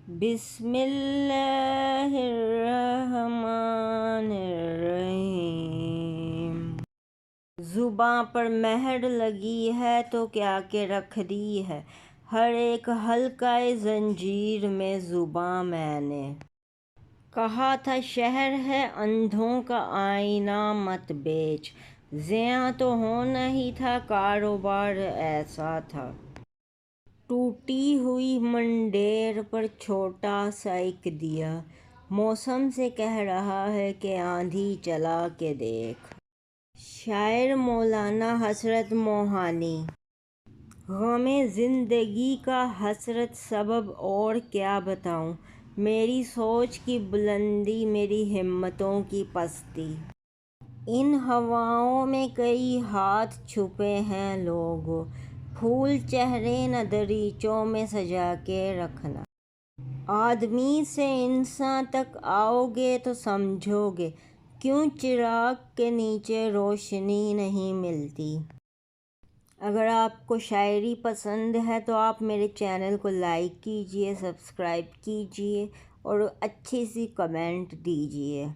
بسم اللہ الرحمن الرحیم۔ زباں پر مہر لگی ہے تو کیا کہ رکھ دی ہے ہر ایک حلقۂ زنجیر میں زباں۔ میں نے کہا تھا شہر ہے اندھوں کا آئینہ مت بیچ، زیاں تو ہونا ہی تھا کاروبار ایسا تھا۔ ٹوٹی ہوئی منڈیر پر چھوٹا سا ایک دیا، موسم سے کہہ رہا ہے کہ آندھی چلا کے دیکھ۔ شاعر مولانا حسرت موہانی۔ غمِ زندگی کا حسرت سبب اور کیا بتاؤں، میری سوچ کی بلندی میری ہمتوں کی پستی۔ ان ہواؤں میں کئی ہاتھ چھپے ہیں لوگو، پھول چہرے نہ دریچوں میں سجا کے رکھنا۔ آدمی سے انساں تک آؤ گے تو سمجھو گے کیوں چراغ کے نیچے روشنی نہیں ملتی۔ اگر آپ کو شاعری پسند ہے تو آپ میرے چینل کو لائک کیجئے، سبسکرائب کیجئے اور اچھی سی کمنٹ دیجئے۔